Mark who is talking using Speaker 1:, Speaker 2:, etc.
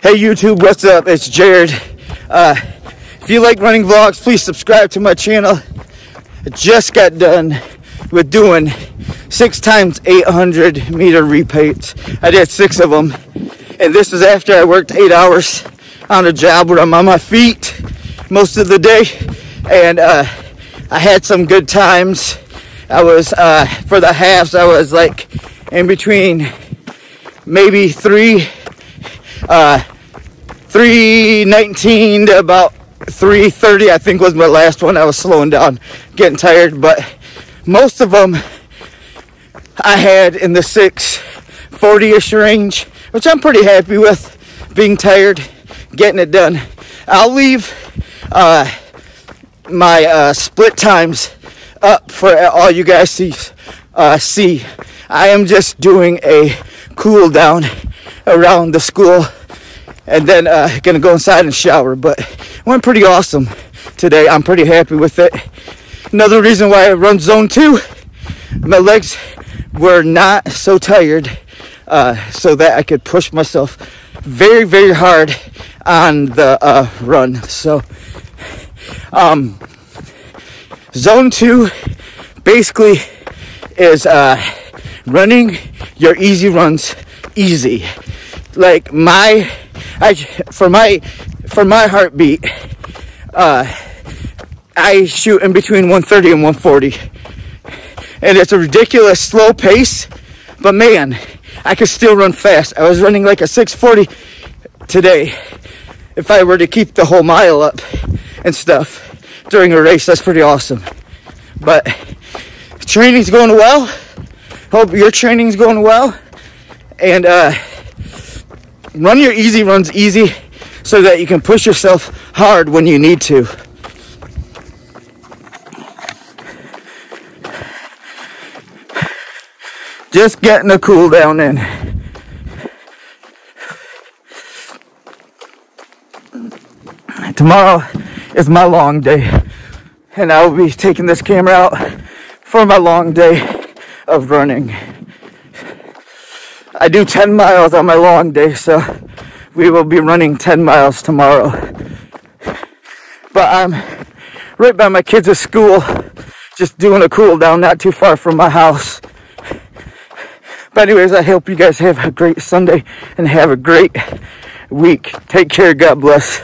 Speaker 1: Hey YouTube, what's up? It's Jared. If you like running vlogs, please subscribe to my channel. I just got done with doing 6 times 800 meter repeats. I did 6 of them, and this is after I worked 8 hours on a job where I'm on my feet most of the day, and I had some good times. I was for the halves, I was like in between maybe 3:19 to about 3:30, I think was my last one. I was slowing down, getting tired, but most of them I had in the 6:40-ish range, which I'm pretty happy with. Being tired, getting it done. I'll leave my split times up for all you guys to see. I am just doing a cool down around the school, and then gonna go inside and shower. But it went pretty awesome today. I'm pretty happy with it. Another reason why I run zone 2, my legs were not so tired, so that I could push myself very, very hard on the run. So zone 2 basically is running your easy runs easy. Like for my heartbeat, I shoot in between 130 and 140, and it's a ridiculous slow pace, but man, I could still run fast. I was running like a 6:40 today. If I were to keep the whole mile up and stuff during a race, that's pretty awesome. But training's going well. Hope your training's going well, and run your easy runs easy so that you can push yourself hard when you need to. Just getting a cool down in. Tomorrow is my long day, and I will be taking this camera out for my long day of running. I do 10 miles on my long day, so we will be running 10 miles tomorrow. But I'm right by my kids' school, just doing a cool down, not too far from my house. But anyways, I hope you guys have a great Sunday and have a great week. Take care. God bless.